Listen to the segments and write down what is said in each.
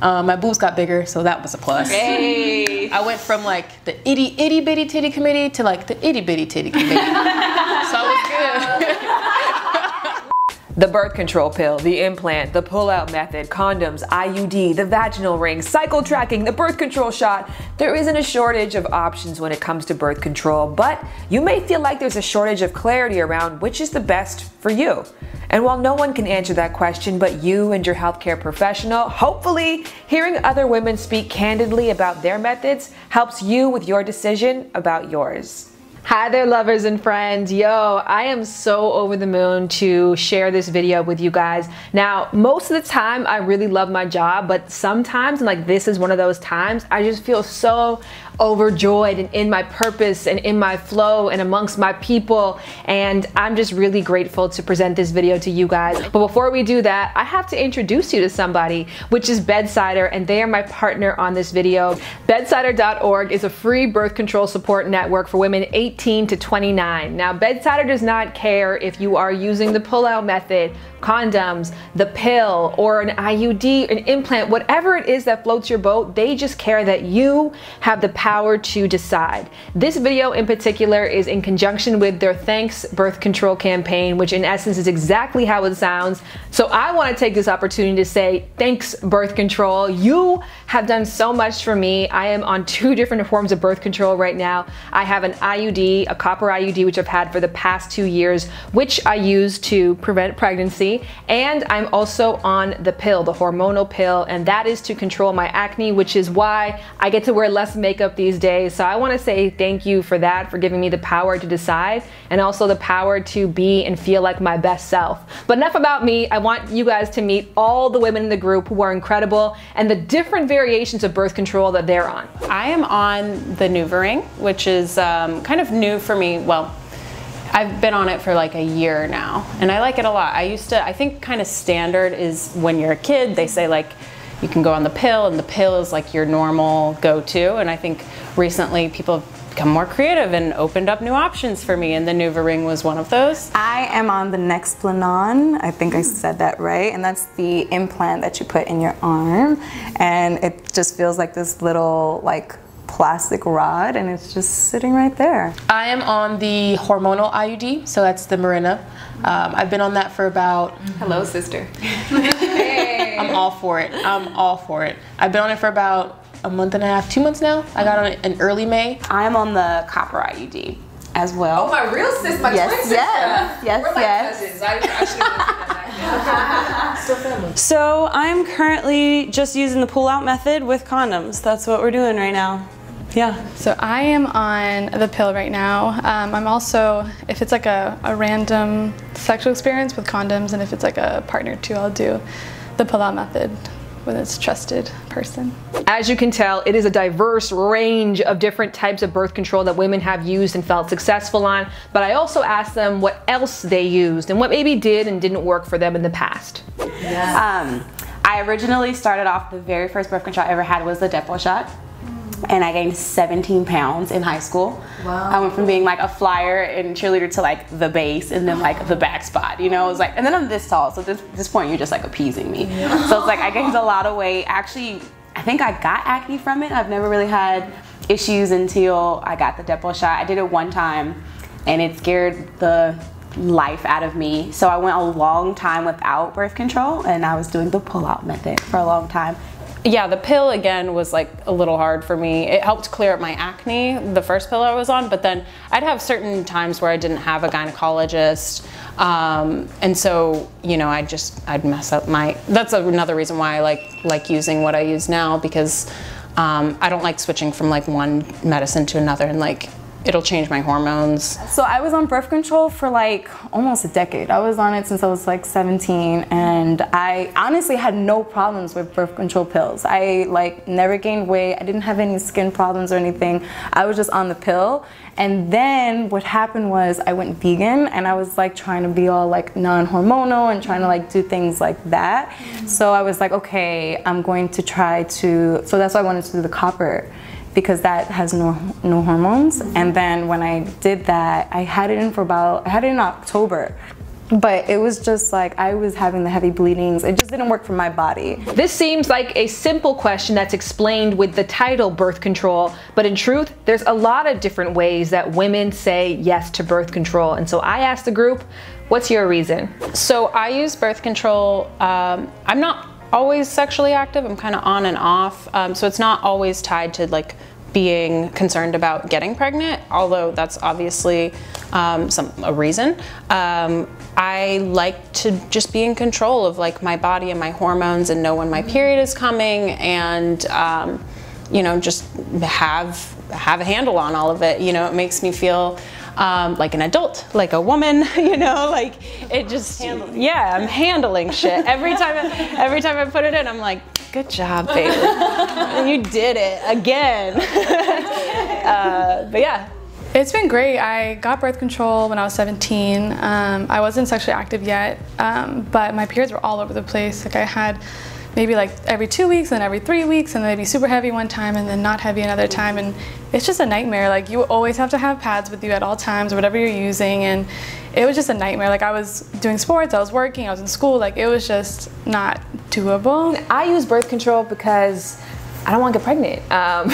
My boobs got bigger, so that was a plus. Hey. I went from like the itty bitty titty committee to like the itty bitty titty committee. So I was good. The birth control pill, the implant, the pull-out method, condoms, IUD, the vaginal ring, cycle tracking, the birth control shot. There isn't a shortage of options when it comes to birth control, but you may feel like there's a shortage of clarity around which is the best for you. And while no one can answer that question but you and your healthcare professional, hopefully hearing other women speak candidly about their methods helps you with your decision about yours. Hi there, lovers and friends. Yo, I am so over the moon to share this video with you guys. Now, most of the time I really love my job, but sometimes, and like this is one of those times, I just feel so overjoyed and in my purpose and in my flow and amongst my people, and I'm just really grateful to present this video to you guys. But before we do that, I have to introduce you to somebody, which is Bedsider, and they are my partner on this video. Bedsider.org is a free birth control support network for women 18 to 29. Now, Bedsider does not care if you are using the pull-out method, condoms, the pill, or an IUD, an implant, whatever it is that floats your boat. They just care that you have the power to decide. This video in particular is in conjunction with their Thanks Birth Control campaign, which in essence is exactly how it sounds. So I want to take this opportunity to say thanks, birth control. You have done so much for me. I am on 2 different forms of birth control right now. I have an IUD, a copper IUD, which I've had for the past 2 years, which I use to prevent pregnancy. And I'm also on the pill, the hormonal pill, and that is to control my acne, which is why I get to wear less makeup these days. So I want to say thank you for that, for giving me the power to decide and also the power to be and feel like my best self. But enough about me. I want you guys to meet all the women in the group who are incredible and the different variations of birth control that they're on. I am on the NuvaRing, which is kind of new for me. Well, I've been on it for like a year now, and I like it a lot. I think kind of standard is when you're a kid, they say like you can go on the pill, and the pill is like your normal go-to. And I think recently people have become more creative and opened up new options for me, and the NuvaRing was one of those. I am on the Nexplanon. I think I said that right, and that's the implant that you put in your arm, and it just feels like this little like plastic rod, and it's just sitting right there. I am on the hormonal IUD, so that's the Mirena. I've been on that for about... Hello, sister. Hey. I'm all for it. I'm all for it. I've been on it for about a month and a half, 2 months now. I got on it in early May. I'm on the copper IUD as well. Oh, my real sis, my twin sister. Yes, We're yes. cousins. I should have Still family. So I'm currently just using the pull-out method with condoms. That's what we're doing right now. Yeah. So I am on the pill right now. I'm also, if it's like a random sexual experience with condoms, and if it's like a partner too, I'll do the pull-out method with its trusted person. As you can tell, it is a diverse range of different types of birth control that women have used and felt successful on, but I also asked them what else they used and what maybe did and didn't work for them in the past. Yeah. I originally started off, the very first birth control I ever had was the Depo shot. And I gained 17 pounds in high school. Wow. I went from being like a flyer and cheerleader to like the base and then like the back spot, you know. It was like, and then I'm this tall, so at this point you're just like appeasing me. Yeah. So it's like I gained a lot of weight. Actually, I think I got acne from it. I've never really had issues until I got the Depo shot. I did it one time and it scared the life out of me. So I went a long time without birth control, and I was doing the pull-out method for a long time. Yeah, the pill again was like a little hard for me. It helped clear up my acne, the first pill I was on, but then I'd have certain times where I didn't have a gynecologist. And so, you know, I'd mess up my, that's another reason why I like using what I use now, because I don't like switching from like one medicine to another, and like it'll change my hormones. So I was on birth control for like almost a decade. I was on it since I was like 17, and I honestly had no problems with birth control pills. I like never gained weight. I didn't have any skin problems or anything. I was just on the pill. And then what happened was I went vegan, and I was like trying to be all like non-hormonal and trying to like do things like that. So I was like, okay, I'm going to try to, so that's why I wanted to do the copper, because that has no hormones. And then when I did that, I had it in October. but it was just like I was having the heavy bleedings. It just didn't work for my body. This seems like a simple question that's explained with the title birth control, but in truth, there's a lot of different ways that women say yes to birth control. And so I asked the group, what's your reason? So I use birth control. I'm not always sexually active. I'm kind of on and off. So it's not always tied to like being concerned about getting pregnant, although that's obviously a reason. I like to just be in control of like my body and my hormones and know when my period is coming, and you know, just have a handle on all of it. You know, it makes me feel like an adult, like a woman, you know, like it just, yeah, I'm handling shit. Every time I put it in, I'm like, good job, baby. You did it again. But yeah. It's been great. I got birth control when I was 17. I wasn't sexually active yet, but my periods were all over the place. Like I had maybe like every 2 weeks and every 3 weeks, and they'd be super heavy one time and then not heavy another time, and it's just a nightmare. Like you always have to have pads with you at all times or whatever you're using, and it was just a nightmare. Like I was doing sports, I was working, I was in school, like it was just not doable. I use birth control because I don't want to get pregnant. I'm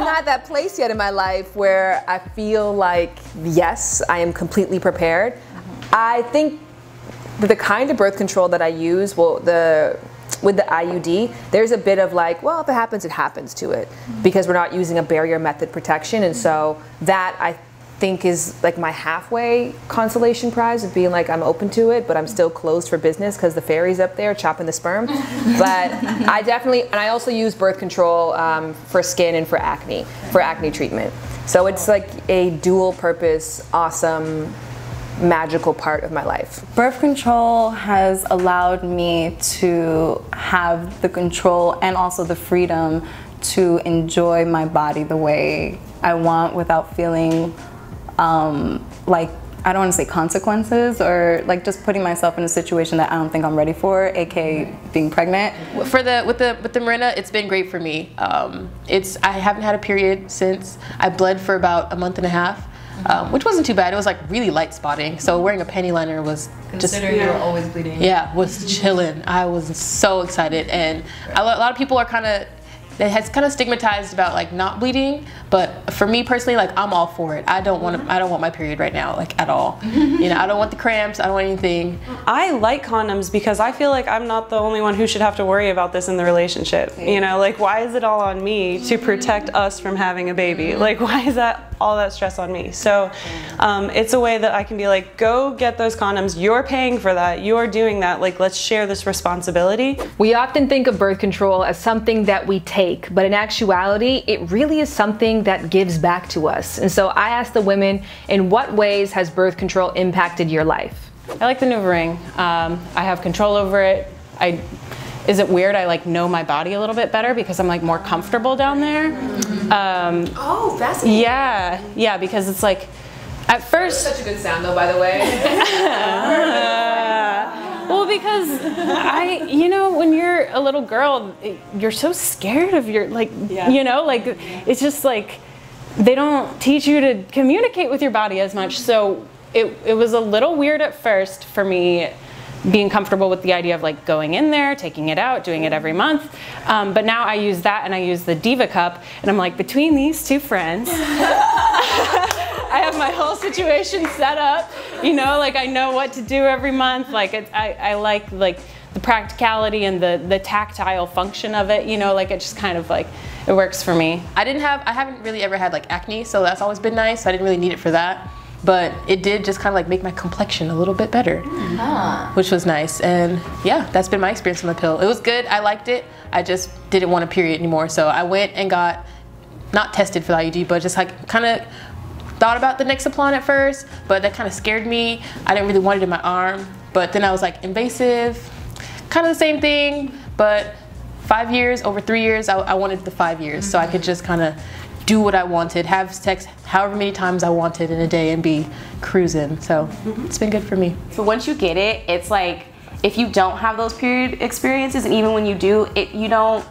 not at that place yet in my life where I feel like, yes, I am completely prepared. I think the kind of birth control that I use, well, with the IUD, there's a bit of like, well, if it happens to it, because we're not using a barrier method protection. And so that I think is like my halfway consolation prize of being like, I'm open to it, but I'm still closed for business because the fairy's up there chopping the sperm. But I definitely, and I also use birth control for skin and for acne treatment. So it's like a dual purpose, awesome, magical part of my life. Birth control has allowed me to have the control and also the freedom to enjoy my body the way I want without feeling like, I don't want to say consequences, or like just putting myself in a situation that I don't think I'm ready for, aka being pregnant. With the Mirena, it's been great for me. I haven't had a period since I bled for about a month and a half. Which wasn't too bad. It was like really light spotting. So wearing a panty liner was Considering you were always bleeding. Yeah, was chilling. I was so excited, and a lot of people are it has kind of stigmatized about like not bleeding, but for me personally, like I'm all for it. I don't want my period right now, like at all. You know, I don't want the cramps, I don't want anything. I like condoms because I feel like I'm not the only one who should have to worry about this in the relationship. You know, like why is it all on me to protect us from having a baby? Like why is that all that stress on me? So it's a way that I can be like, go get those condoms, you're paying for that, you're doing that, like let's share this responsibility. We often think of birth control as something that we take, but in actuality, it really is something that gives back to us. And so I asked the women, in what ways has birth control impacted your life? I like the new ring. I have control over it. Is it weird? I like know my body a little bit better because I'm like more comfortable down there. Oh, fascinating. Yeah, because it's like, at first. Such a good sound though, by the way. Well, because you know, when you're a little girl, you're so scared of your, like, you know, like, it's just like, they don't teach you to communicate with your body as much. So it was a little weird at first for me, being comfortable with the idea of like going in there, taking it out, doing it every month. But now I use that, and I use the Diva cup, and I'm like, between these two friends, I have my whole situation set up, you know, like I know what to do every month. Like I like the practicality and the tactile function of it, you know, like it just kind of like, it works for me. I haven't really ever had like acne, so that's always been nice. I didn't really need it for that. But it did just kind of like make my complexion a little bit better, which was nice. And yeah, that's been my experience with my pill. It was good, I liked it. I just didn't want a period anymore. So I went and got, not tested for the IUD, but just like kind of thought about the Nexaplon at first, but that kind of scared me. I didn't really want it in my arm. But then I was like, invasive, kind of the same thing, but 5 years, over 3 years, I wanted the 5 years. So I could just kind of do what I wanted, have sex however many times I wanted in a day and be cruising. So it's been good for me. So once you get it, it's like, if you don't have those period experiences, and even when you do, you don't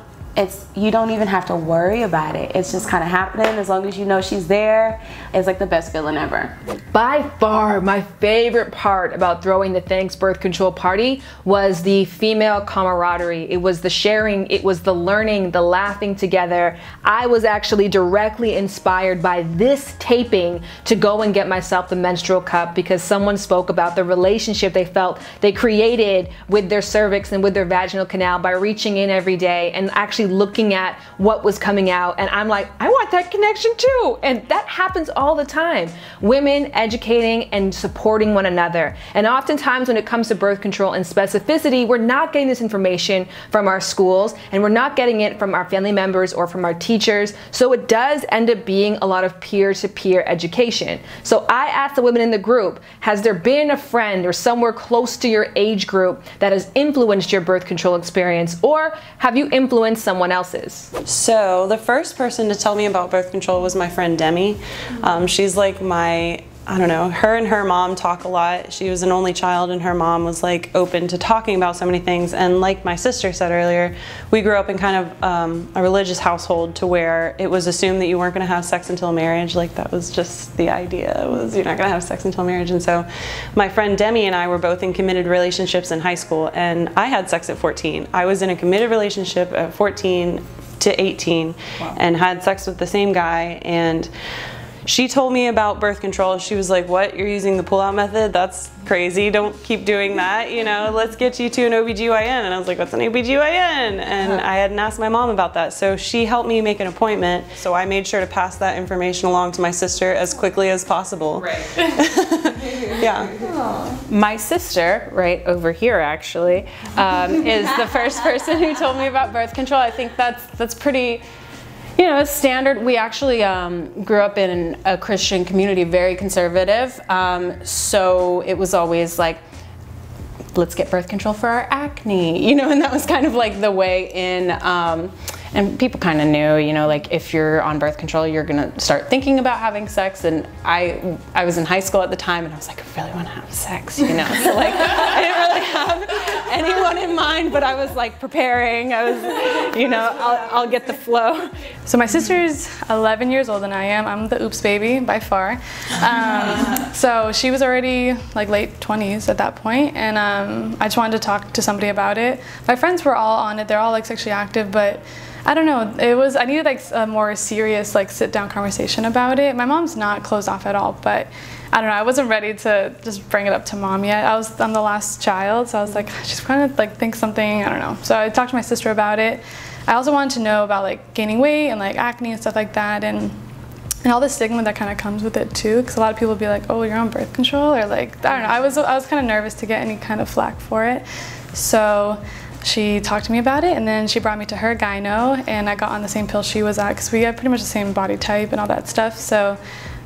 you don't even have to worry about it. It's just kind of happening. As long as you know she's there, it's like the best feeling ever. By far, my favorite part about throwing the Thanks Birth Control party was the female camaraderie. It was the sharing, it was the learning, the laughing together. I was actually directly inspired by this taping to go and get myself the menstrual cup because someone spoke about the relationship they felt they created with their cervix and with their vaginal canal by reaching in every day and actually looking at what was coming out, and I'm like, I want that connection too. And that happens all the time. Women educating and supporting one another. And oftentimes when it comes to birth control and specificity, we're not getting this information from our schools and we're not getting it from our family members or from our teachers. So it does end up being a lot of peer-to-peer education. So I asked the women in the group, has there been a friend or somewhere close to your age group that has influenced your birth control experience, or have you influenced someone else's? So the first person to tell me about birth control was my friend Demi. She's like my, I don't know, her and her mom talk a lot. She was an only child and her mom was like open to talking about so many things. And like my sister said earlier, we grew up in kind of a religious household to where it was assumed that you weren't going to have sex until marriage. Like that was just the idea, was you're not going to have sex until marriage. And so my friend Demi and I were both in committed relationships in high school, and I had sex at 14. I was in a committed relationship at 14 to 18 and had sex with the same guy, and she told me about birth control. She was like, what, you're using the pull-out method? That's crazy, don't keep doing that, you know, let's get you to an OBGYN. And I was like, what's an OBGYN? And I hadn't asked my mom about that. So she helped me make an appointment. So I made sure to pass that information along to my sister as quickly as possible. Right. Yeah. Aww. My sister, right over here actually, is the first person who told me about birth control. I think that's pretty, you know, standard. We actually grew up in a Christian community, very conservative. So it was always like, let's get birth control for our acne, you know, and that was kind of like the way in. And people kind of knew, you know, like if you're on birth control, you're gonna start thinking about having sex. And I was in high school at the time, and I was like, I really want to have sex, you know. So like, I didn't really have anyone in mind, but I was like preparing. I was, you know, I'll get the flow. So my sister's 11 years older than I am. I'm the oops baby by far. So she was already like late 20s at that point, and I just wanted to talk to somebody about it. My friends were all on it. They're all like sexually active, but I don't know, I needed like a more serious like sit down conversation about it. My mom's not closed off at all, but I don't know, I wasn't ready to just bring it up to mom yet. I'm the last child, so I was like, she's trying to like think something, I don't know. So I talked to my sister about it. I also wanted to know about like gaining weight and like acne and stuff like that, and all the stigma that kind of comes with it too, because a lot of people be like, oh, you're on birth control, or like, I don't know, I was kind of nervous to get any kind of flack for it. So she talked to me about it, and then she brought me to her gyno, and I got on the same pill she was at because we had pretty much the same body type and all that stuff. So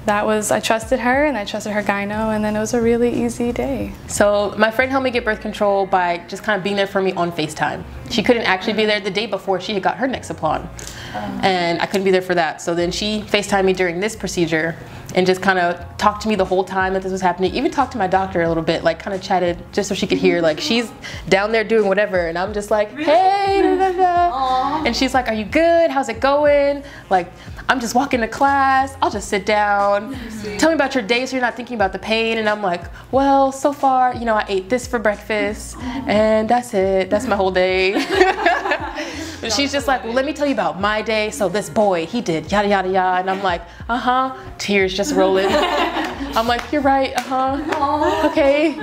that was, I trusted her and I trusted her gyno, and then it was a really easy day. So my friend helped me get birth control by just kind of being there for me on FaceTime. She couldn't actually be there the day before she had got her Nexaplon, and I couldn't be there for that. So then she FaceTimed me during this procedure and just kind of talked to me the whole time that this was happening. Even talked to my doctor a little bit, like kind of chatted just so she could hear, like she's down there doing whatever, and I'm just like, hey, da, da, da. And she's like, are you good? How's it going? Like, I'm just walking to class, I'll just sit down. Tell me about your day so you're not thinking about the pain. And I'm like, well, so far, you know, I ate this for breakfast and that's it, that's my whole day. And she's just like, well, let me tell you about my day. So this boy, he did yada, yada, yada. And I'm like, tears just rolling. I'm like, you're right, okay.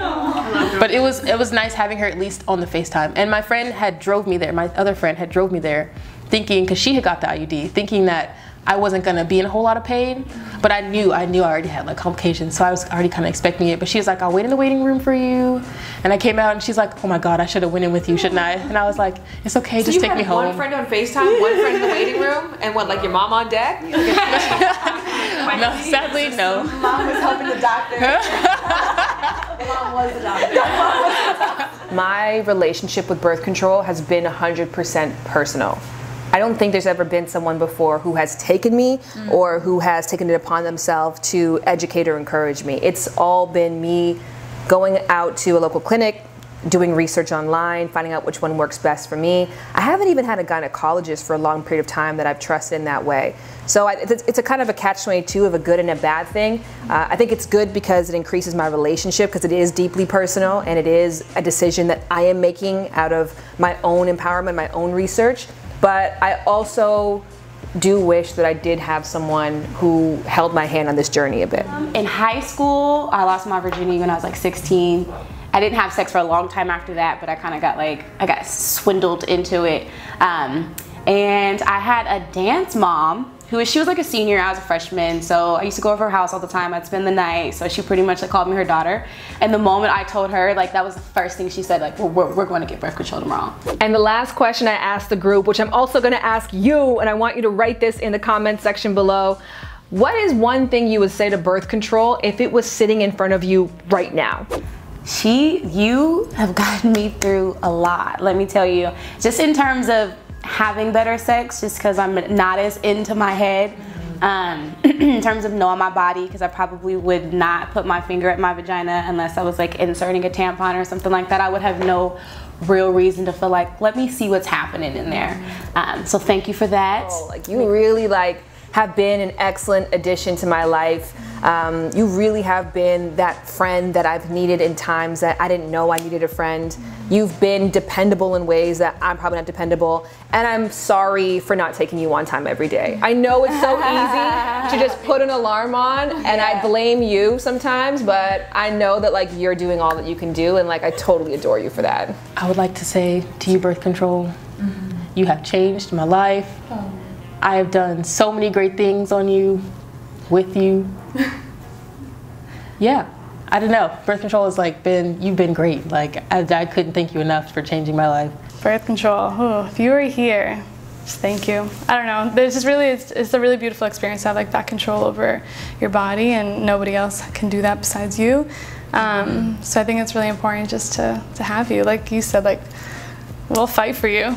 But it was nice having her at least on the FaceTime. And my friend had drove me there, my other friend had drove me there thinking, because she had got the IUD, thinking that I wasn't gonna be in a whole lot of pain, but I knew I already had like complications, so I was already kind of expecting it. But she was like, I'll wait in the waiting room for you. And I came out and she's like, oh my God, I should have went in with you, shouldn't I? And I was like, it's okay, so just take me home. So you had one friend on FaceTime, one friend in the waiting room, and what, like your mom on deck? No, sadly, no. Mom was helping the doctor. Mom was the doctor. My relationship with birth control has been 100% personal. I don't think there's ever been someone before who has taken me or who has taken it upon themselves to educate or encourage me. It's all been me going out to a local clinic, doing research online, finding out which one works best for me. I haven't even had a gynecologist for a long period of time that I've trusted in that way. So it's a kind of a catch-22 of a good and a bad thing. I think it's good because it increases my relationship, because it is deeply personal and it is a decision that I am making out of my own empowerment, my own research. But I also do wish that I did have someone who held my hand on this journey a bit. In high school, I lost my virginity when I was like 16. I didn't have sex for a long time after that, but I kind of got I got swindled into it. And I had a dance mom she was like a senior, I was a freshman, so I used to go over her house all the time. I'd spend the night, so she pretty much called me her daughter. And the moment I told her, that was the first thing she said, well, we're going to get birth control tomorrow. And the last question I asked the group, which I'm also going to ask you, and I want you to write this in the comment section below. What is one thing you would say to birth control if it was sitting in front of you right now? You have gotten me through a lot, let me tell you. Just in terms of having better sex, just because I'm not as into my head. In terms of knowing my body, because I probably would not put my finger at my vagina unless I was inserting a tampon or something like that. I would have no real reason to feel let me see what's happening in there. So thank you for that. Oh, you really have been an excellent addition to my life. You really have been that friend that I've needed in times that I didn't know I needed a friend. You've been dependable in ways that I'm probably not dependable. And I'm sorry for not taking you on time every day. I know it's so easy to just put an alarm on, and I blame you sometimes, but I know that you're doing all that you can do, and I totally adore you for that. I would like to say to you, birth control, you have changed my life. I have done so many great things on you, with you. Yeah, I don't know. Birth control has you've been great. I couldn't thank you enough for changing my life. Birth control, if you were here, just thank you. I don't know, there's just really, it's a really beautiful experience to have that control over your body, and nobody else can do that besides you. So I think it's really important just to have you. Like you said, we'll fight for you.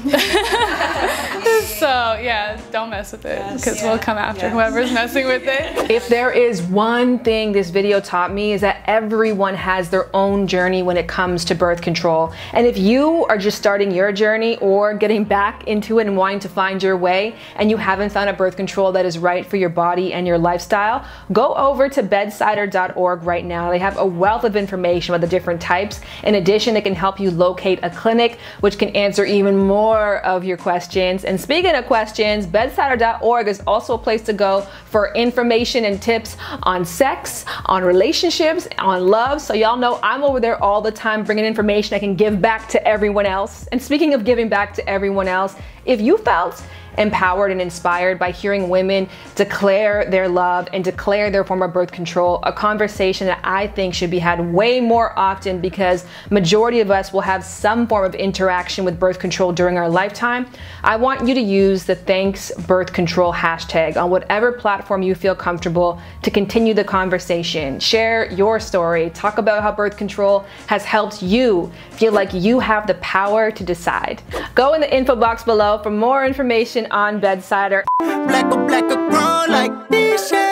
So yeah, don't mess with it, because we'll come after whoever's messing with it. If there is one thing this video taught me, is that everyone has their own journey when it comes to birth control. And if you are just starting your journey or getting back into it and wanting to find your way, and you haven't found a birth control that is right for your body and your lifestyle, go over to bedsider.org right now. They have a wealth of information about the different types. In addition, it can help you locate a clinic which can answer even more of your questions. And speaking of questions, bedsider.org is also a place to go for information and tips on sex, on relationships, on love. So y'all know I'm over there all the time bringing information I can give back to everyone else. And speaking of giving back to everyone else, if you felt empowered and inspired by hearing women declare their love and declare their form of birth control, a conversation that I think should be had way more often, because majority of us will have some form of interaction with birth control during our lifetime, I want you to use the Thanks Birth Control hashtag on whatever platform you feel comfortable to continue the conversation. Share your story, talk about how birth control has helped you feel like you have the power to decide. Go in the info box below for more information on Bedsider. Black, black, girl like this, yeah.